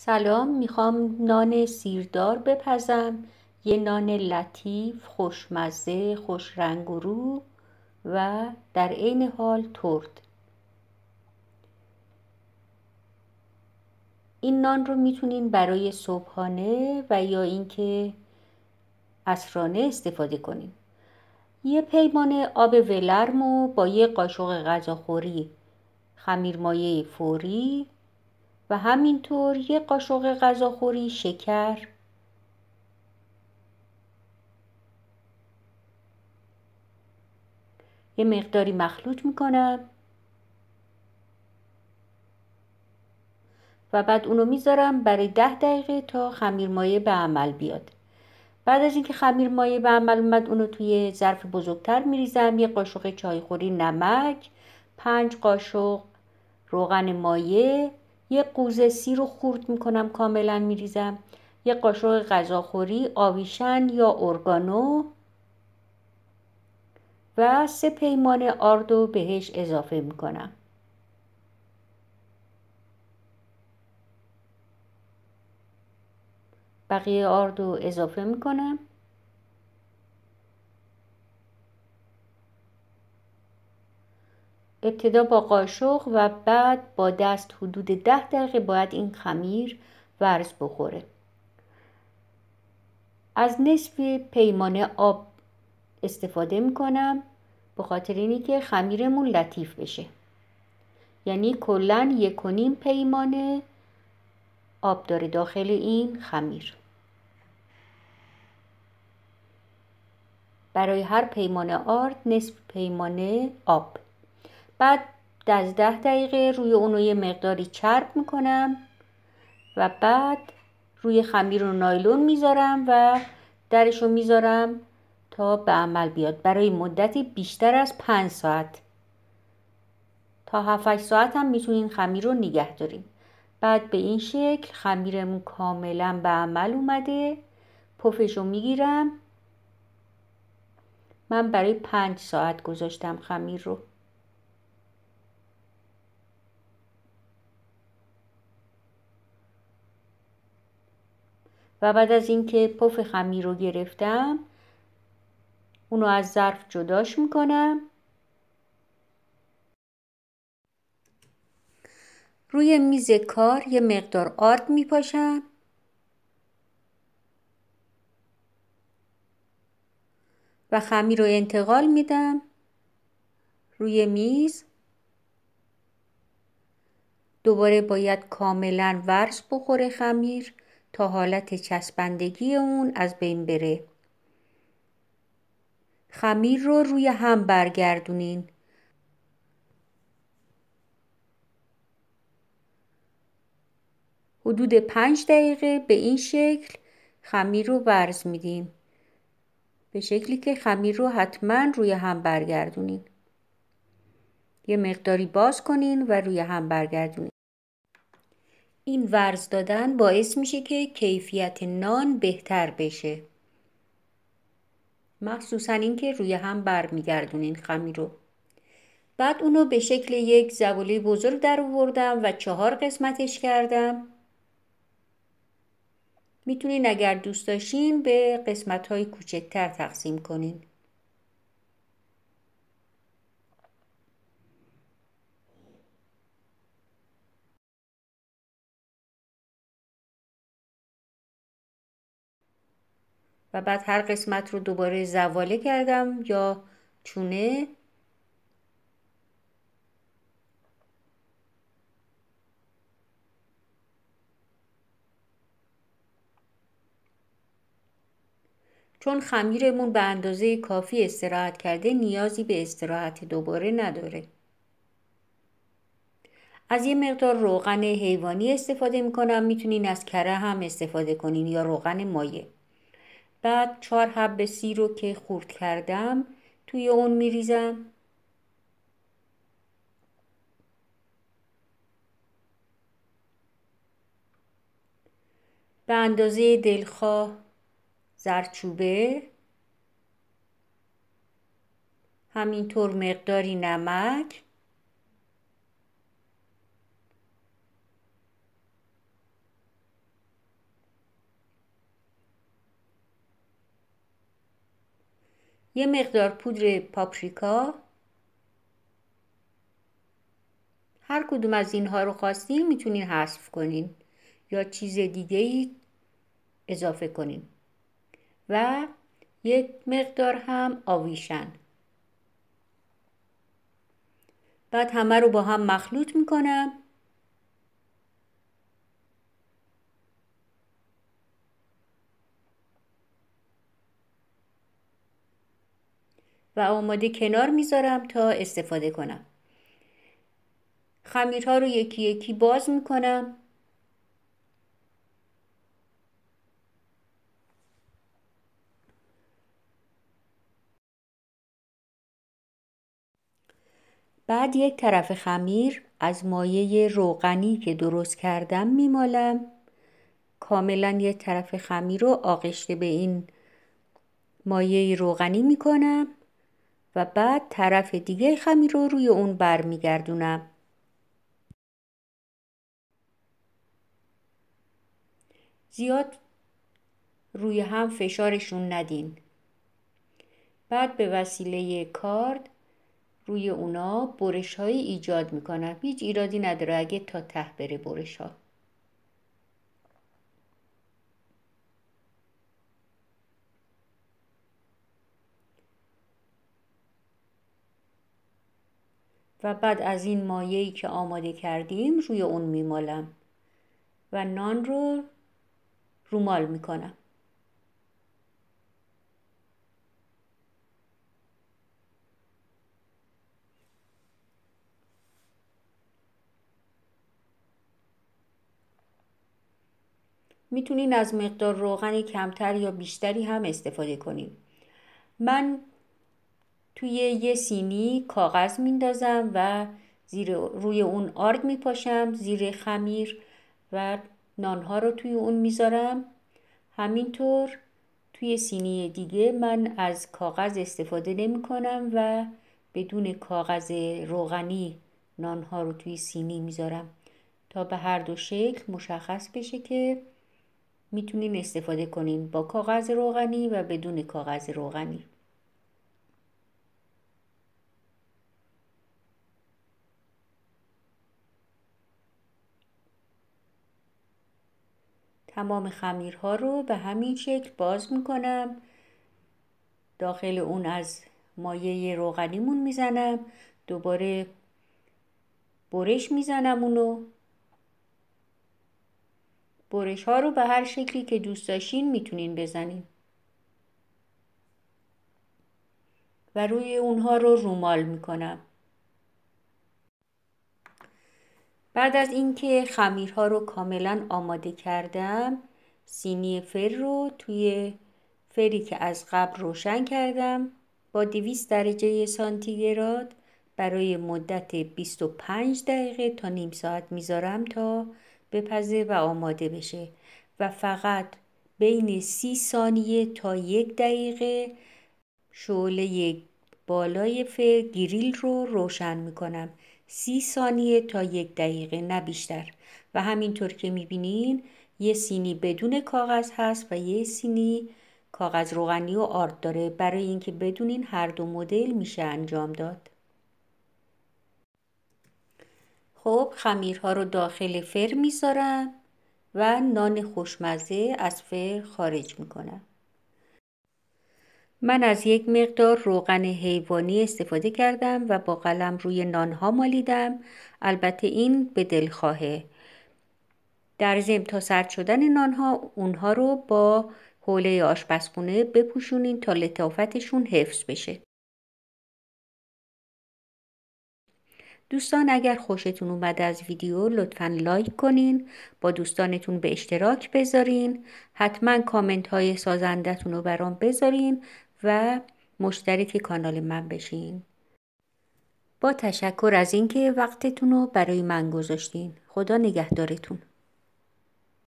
سلام، میخوام نان سیردار بپزم. یه نان لطیف، خوشمزه، خوش رنگ و رو و در عین حال ترد. این نان رو میتونین برای صبحانه و یا اینکه عصرانه استفاده کنین. یه پیمان آب ولرمو با یه قاشق غذاخوری خمیرمایه فوری و همینطور یه قاشق غذاخوری شکر یه مقداری مخلوط میکنم و بعد اونو میذارم برای 10 دقیقه تا خمیرمایه به عمل بیاد. بعد از اینکه خمیرمایه به عمل اومد اونو توی ظرف بزرگتر میریزم. یه قاشق چایخوری نمک، 5 قاشق روغن مایه، یه قوزه سیر رو خورد میکنم کاملا میریزم، یه قاشق غذاخوری آویشن یا اورگانو و 3 پیمان آردو بهش اضافه میکنم. بقیه آردو اضافه میکنم. ابتدا با قاشق و بعد با دست حدود 10 دقیقه باید این خمیر ورز بخوره. از نصف پیمانه آب استفاده میکنم به خاطر اینی که خمیرمون لطیف بشه. یعنی کلاً 1.5 پیمانه آب داره داخل این خمیر. برای هر پیمانه آرد نصف پیمانه آب. بعد از 10 دقیقه روی اونو یه مقداری چرب میکنم و بعد روی خمیر و نایلون میذارم و درشو میذارم تا به عمل بیاد برای مدتی بیشتر از 5 ساعت. تا 7-8 ساعت هم میتونین خمیر رو نگه دارین. بعد به این شکل خمیرمون کاملا به عمل اومده. پفشو میگیرم. من برای 5 ساعت گذاشتم خمیر رو. و بعد از اینکه پف خمیر رو گرفتم اونو از ظرف جداش میکنم. روی میز کار یه مقدار آرد میپاشم و خمیر رو انتقال میدم روی میز. دوباره باید کاملا ورز بخوره خمیر تا حالت چسبندگی اون از بین بره. خمیر رو روی هم برگردونین. حدود 5 دقیقه به این شکل خمیر رو ورز میدیم. به شکلی که خمیر رو حتما روی هم برگردونین. یه مقداری باز کنین و روی هم برگردونین. این ورز دادن باعث میشه که کیفیت نان بهتر بشه. مخصوصا این که روی هم برمیگردونین خمیر رو. بعد اونو به شکل یک زباله بزرگ در آوردم و 4 قسمتش کردم. میتونین اگر دوست داشتین به قسمت‌های کوچکتر تقسیم کنین. و بعد هر قسمت رو دوباره زواله کردم یا چونه. چون خمیرمون به اندازه کافی استراحت کرده نیازی به استراحت دوباره نداره. از یه مقدار روغن حیوانی استفاده میکنم. میتونین از کره هم استفاده کنین یا روغن مایه. بعد 4 حب سیر رو که خورد کردم توی اون میریزم. به اندازه دلخواه زردچوبه، همینطور مقداری نمک، یه مقدار پودر پاپریکا. هر کدوم از اینها رو خواستین میتونین حذف کنین یا چیز دیگه ای اضافه کنین. و یک مقدار هم آویشن. بعد همه رو با هم مخلوط میکنم و آماده کنار میذارم تا استفاده کنم. خمیرها رو یکی یکی باز میکنم. بعد یک طرف خمیر از مایه روغنی که درست کردم میمالم. کاملا یک طرف خمیر رو آغشته به این مایه روغنی میکنم و بعد طرف دیگه خمیر رو روی اون برمیگردونم. زیاد روی هم فشارشون ندین. بعد به وسیله کارد روی اونا برش های ایجاد میکنم. هیچ ایرادی نداره اگه تا ته بره برش ها. و بعد از این مایه‌ای که آماده کردیم روی اون میمالم و نان رو رومال میکنم. میتونین از مقدار روغن کمتر یا بیشتری هم استفاده کنین. من توی یه سینی کاغذ میندازم و روی اون آرد میپاشم زیر خمیر و نانها رو توی اون میذارم. همینطور توی سینی دیگه من از کاغذ استفاده نمی کنم و بدون کاغذ روغنی نانها رو توی سینی میذارم تا به هر دو شکل مشخص بشه که میتونین استفاده کنین با کاغذ روغنی و بدون کاغذ روغنی. تمام خمیرها رو به همین شکل باز میکنم. داخل اون از مایه روغنیمون میزنم. دوباره برش میزنم اونو. برش ها رو به هر شکلی که دوست داشتین میتونین بزنین. و روی اونها رو رومال میکنم. بعد از اینکه خمیرها رو کاملا آماده کردم، سینی فر رو توی فری که از قبل روشن کردم با 200 درجه سانتیگراد برای مدت 25 دقیقه تا نیم ساعت میذارم تا بپزه و آماده بشه و فقط بین 30 ثانیه تا 1 دقیقه شعله بالای فر گریل رو روشن میکنم. 30 ثانیه تا 1 دقیقه نه بیشتر. و همینطور که میبینین یه سینی بدون کاغذ هست و یه سینی کاغذ روغنی و آرد داره برای اینکه بدونین هر دو مدل میشه انجام داد. خب خمیرها رو داخل فر میذارم و نان خوشمزه از فر خارج میکنم. من از یک مقدار روغن حیوانی استفاده کردم و با قلم روی نانها مالیدم. البته این به دلخواهه. در ضمن تا سرد شدن نانها اونها رو با حوله آشپزخونه بپوشونین تا لطافتشون حفظ بشه. دوستان اگر خوشتون اومد از ویدیو لطفاً لایک کنین، با دوستانتون به اشتراک بذارین، حتما کامنت های سازندتون رو برام بذارین و مشترک کانال من بشین. با تشکر از اینکه وقتتون رو برای من گذاشتین. خدا نگهدارتون.